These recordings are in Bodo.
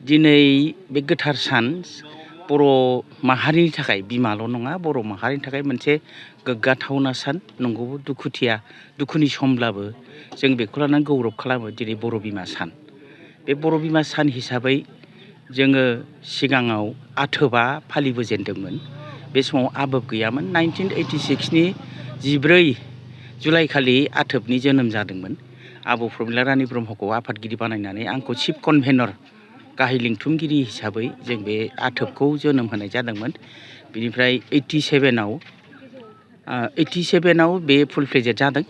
दिनै बे गोथार सान बर' माहारिनि थाखाय बिमाल' नङा बर' माहारिनि थाखाय मोनसे गोग्गाथावना सान नंगौबो दुखुनि समब्लाबो जों बेखौ लानानै गौरब खालामो दिनै बर' बिमा सान। बे बर' बिमा सान हिसाबै जोङो सिगाङाव आथोबा फालिबोजेनदोंमोन। बे समाव आबोब गैयामोन। 1986 नि 14 जुलाइ खालि आथोबनि जोनोम जादोंमोन। आब' प्रमिला रानी ब्रह्मखौ आफादगिरि बानायनानै आंखौ चिफ कनभेनर गाहाय लिंथुमगिरि हिसाबै जों बे आथोबखौ जोनोम होनाय जादोंमोन। बिनिफ्राय 87आव बे फुल फ्लेजेड जादों।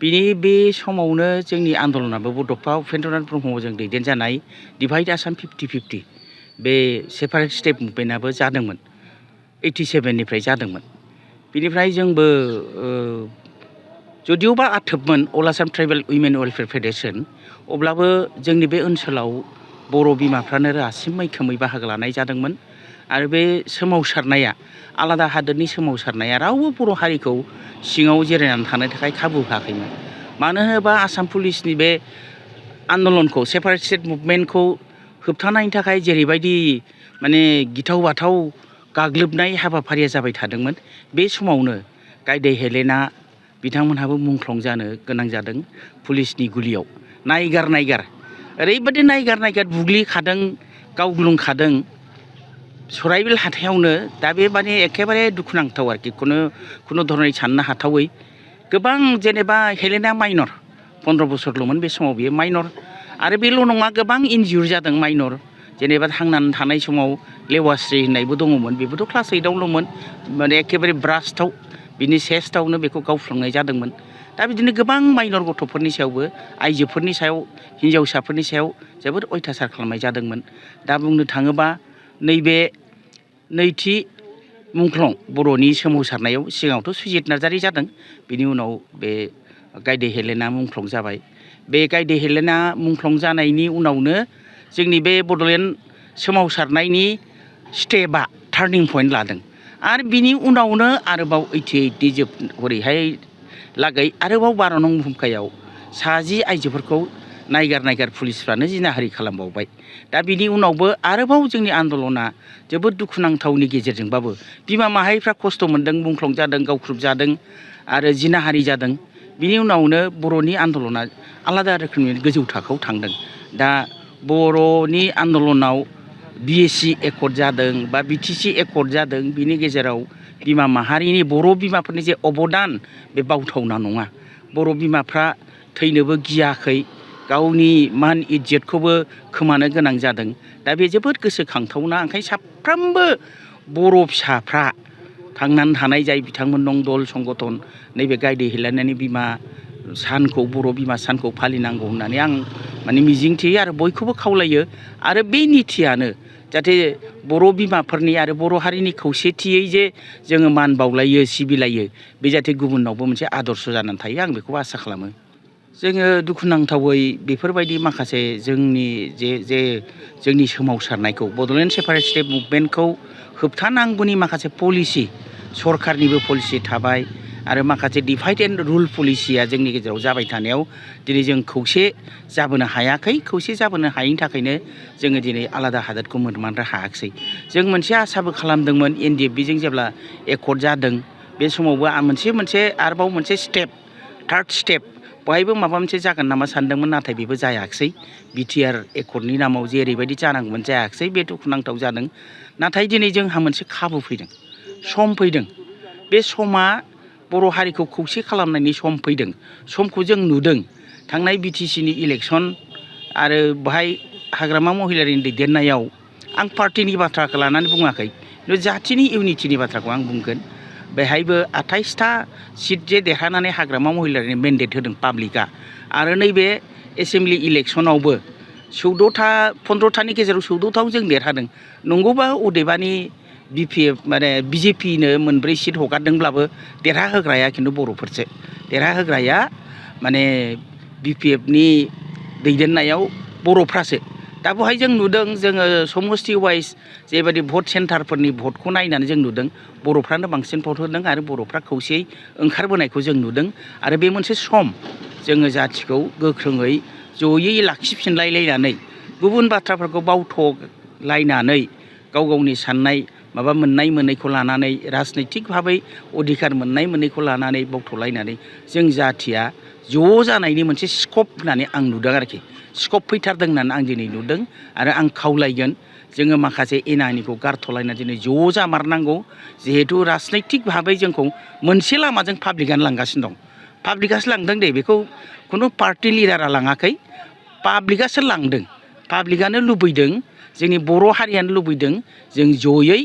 बे समावनो जोंनि आन्दलनाबो बड'फा उपेन्द्रनाथ ब्रह्मजों दैदेनजानाय डिभाइड आसाम 50-50 बे सेपारेट स्टेट मुभमेन्टआबो जादोंमोन। 87निफ्राय जादोंमोन। बिनिफ्राय जोंबो जुदिअबा आथोबमोन अल आसाम ट्राइबेल उइमेन वेलफेयार फेडारेसन, अब्लाबो जोंनि बे ओनसोलाव बर' बिमाफ्रानो रासिन मैखोमै बाहागो लानाय जादोंमोन। आरो बे सोमावसारनाया आलादा हादोरनि सोमावसारनाया रावबो बर' हारिखौ सिङाव जिरायनानै थानो थाखाय खाबु होआखैमोन। मानो होनोबा आसाम पुलिसनि बे आन्दलनखौ सेपारेट स्टेट मुभमेन्टखौ होबथानायनि थाखाय जेरैबायदि माने गिथाव बाथाव गाग्लोबनाय हाबाफारिया जाबाय थादोंमोन, बे समावनो गायदे हेलेना बिथांमोनहाबो मुंख्लं जानो गोनां जादों पुलिसनि गुलियाव। नायगार ओरैबायदि नायगार बुग्लिखादों, गावग्लुंखादों सराइबिल हाथायावनो। दा बे माने एखेबारे दुखुनांथाव आरोखि, खुनु धरनै साननो हाथावै। गोबां जेनेबा हेलेना माइनर 15 बोसोरल'मोन बे समाव, बियो माइनर। आरो बेल' नङा, गोबां इनजिउर जादों माइनर। जेनेबा थांनानै थानाय समाव लेवास्रि होननायबो दङमोन, बेबोथ' क्लास 8आवल'मोन, माने एखेबारे ब्रास्टआव बिनि चेस्टआवनो बेखौ गावफ्लंनाय जादोंमोन। दा बिदिनो गोबां माइनर गथ'फोरनि सायावबो, आइजोफोरनि सायाव, हिन्जावसाफोरनि सायाव जोबोद अयथासार खालामनाय जादोंमोन। दा बुंनो थाङोबा नैबे नैथि मुंख्लं बर'नि सोमावसारनायाव सिगाङावथ' सुजित नार्जारि जादों, बिनि उनाव बे गायदे हेलेना मुंख्लं जाबाय। बे गायदे हेलेना मुंख्लं जानायनि उनावनो जोंनि बे बड'लेण्ड सोमावसारनायनि स्टेपआ टार्निं पइन्ट लादों। आरो बिनि उनावनो आरोबाव 88नि हरैहाय लागै आरोबाव 12 नं भुमखायाव 10 आइजोफोरखौ नायगार पुलिसफ्रानो जिनाहारि खालामबावबाय। दा बिनि उनावबो आरोबाव जोंनि आन्दलना जोबोद दुखुनांथावनि गेजेरजोंबाबो बिमा माहारिफ्रा खस्थ' मोन्दों, मुंख्लं जादों, गावख्रुब जादों आरो जिनाहारि जादों। बिनि उनावनो बर'नि आन्दलना आलादा रोखोमनि गोजौ थाखोआव थांदों। दा बर'नि आन्दलनाव BSc एकर्ड जादों बा BTC एकर्ड जादों। बिनि गेजेराव बिमा माहारिनि, बर' बिमाफोरनि जे अबदान, बे बावथावना नङा। बर' बिमाफ्रा थैनोबो गियाखै, गावनि मान इज्जतखौबो खोमानो गोनां जादों। दा बे जोबोद गोसोखांथावना। ओंखायनो साफ्रोमबो बर' फिसाफ्रा थांनानै थानाय जाय बिथांमोन दं, दल संगठन, नैबे गायदे हेलेनानि बिमा सानखौ, बर' बिमा सानखौ फालिनांगौ होननानै आं माने मिजिंथियो आरो बयखौबो खावलायो। आरो बे नितियानो जाहाथे बर' बिमाफोरनि आरो बर' हारिनि खौसेथियै जे जोङो मान बावलायो, सिबिलायो, बे जाहाथे गुबुनावबो मोनसे आदर्श जानानै थायो, आं बेखौबो आसा खालामो। जोङो दुखुनांथावै बेफोरबायदि माखासे जोंनि सोमावसारनायखौ, बड'लेण्ड सेपारेट स्टेट मुभमेन्टखौ होबथानांगौनि माखासे पलिसि, सरकारनिबो पलिसि थाबाय आरो माखासे डिभाइड एन्ड रुल पलिसिया जोंनि गेजेराव जाबाय थानायाव दिनै जों खौसे जाबोनो हायाखै। खौसे जाबोनो हायैनि थाखायनो जोङो दिनै आलादा हादोरखौ मोननो हायाखिसै। जों मोनसे आसाबो खालामदोंमोन, NDFBजों जेब्ला एकर्ड जादों, बे समावबो आरोबाव मोनसे स्टेप, थार्ड स्टेप, बहायबो माबा मोनसे जागोन नामा सानदोंमोन, नाथाय बेबो जायाखिसै। BTR एकर्डनि नामाव जे ओरैबायदि जानांगौमोन जायाखिसै, बे दुखुनांथाव जादों। नाथाय दिनै जोंहा मोनसे खाबु फैदों, सम फैदों। बे समा बर' हारिखौ खौसे खालामनायनि सम फैदों। समखौ जों नुदों। थांनाय BTCनि इलेक्सन आरो बेहाय हाग्रामा महिलारिनि दैदेननायाव, आं पार्टिनि बाथ्राखौ लानानै बुङाखै, जाथिनि इउनिटिनि बाथ्राखौ आं बुंगोन। बेहायबो 28था सिट जे देरहानानै हाग्रामा महिलारिनि मेन्डेट होदों पाब्लिकआ, आरो नैबे एसेम्बलि इलेक्सनावबो 14था 15थानि गेजेराव 14थाव जों देरहादों। नंगौबा अदेबानि BJPनो 4 सिट हगारदोंब्लाबो देरहाहोग्राया खिन्थु बर'फोरसो। देरहाहोग्राया माने BPFनि दैदेननायाव बर'फ्रासो। दा बेवहाय जों नुदों, जोङो समस्ति वाइज जेबायदि भट सेन्टारफोरनि भटखौ नायनानै जों नुदों बर'फ्रानो बांसिन भट होदों आरो बर'फ्रा खौसेयै ओंखारबोनायखौ जों नुदों। आरो बे मोनसे सम, जोङो जाथिखौ गोख्रोङै जयै लाखिफिनलायलायनानै गुबुन बाथ्राफोरखौ बावथ'लायनानै गाव गावनि साननाय माबा मोननाय मोनैखौ लानानै राजनैतिक भाबै अधिकार मोननाय मोनैखौ लानानै बावथ'लायनानै जों जाथिया ज' जानायनि मोनसे स्कप होननानै आं नुदों आरोखि स्कप फैथारदों होननानै आं दिनै नुदों आरो आं खावलायगोन जोङो माखासे एना एनिखौ गारथ'लायना दिनै ज' जामारनांगौ जिहेथु राजनैतिक भाबै जोंखौ मोनसे लामाजों पाब्लिकआनो लांगासिनो दं पाब्लिकआसो लांदों दे बेखौ खुनु पार्टि लिडारा लाङाखै पाब्लिकआसो लांदों पाब्लिकआनो लुबैदों जोंनि बर' हारियानो लुबैदों जों जयै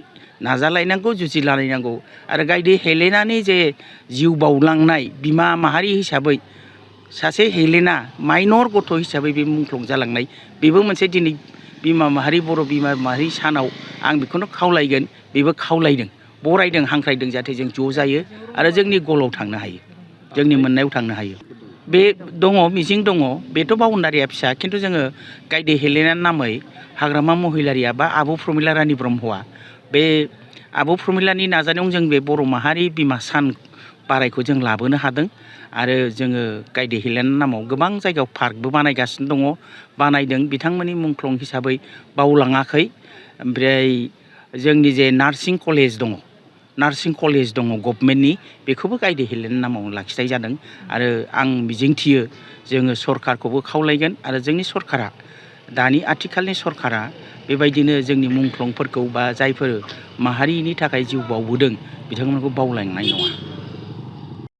नाजालायनांगौ जुजिलायनांगौ आरो गायदे हेलेनानि जे जिउ बावलांनाय बिमा माहारि हिसाबै सासे हेलेना माइनर गथ' हिसाबै बे मुंख्लं जालांनाय बेबो मोनसे दिनै बिमा माहारि बर' बिमा माहारि सानाव आं बेखौनो खावलायगोन बेबो खावलायदों बरायदों हांख्रायदों जाहाथे जों ज' जायो आरो जोंनि गलाव थांनो हायो जोंनि मोननायाव थांनो हायो बे दङ मिजिं दङ बेथ' बाउण्डारिया फिसा खिन्थु जोङो गायदे हेलेनानि नामै हाग्रामा महिलारिया बा आब' प्रमिला रानि ब्रह्मआ बे आब' प्रमिलानि नाजानायाव जों बे बर' माहारि बिमा सान बारायखौ जों लाबोनो हादों आरो जोङो गायदे हेलेनानि नामाव गोबां जायगायाव पार्कबो बानायगासिनो दङ बानायदों बिथांमोननि मुंख्लं हिसाबै बावलाङाखै ओमफ्राय जोंनि जे नार्सिं कलेज दङ गभमेन्टनि बेखौबो गायदे हेलेनानि नामाव लाखिनाय जादों आरो आं मिजिंथियो जोङो सरकारखौबो खावलायगोन आरो जोंनि सरकारा दानि आथिखालनि सरकारा बेबायदिनो जोंनि मुंख्लंफोरखौ बा जायफोर माहारिनि थाखाय जिउ बावबोदों बिथांमोनखौ बावलांनाय नङा।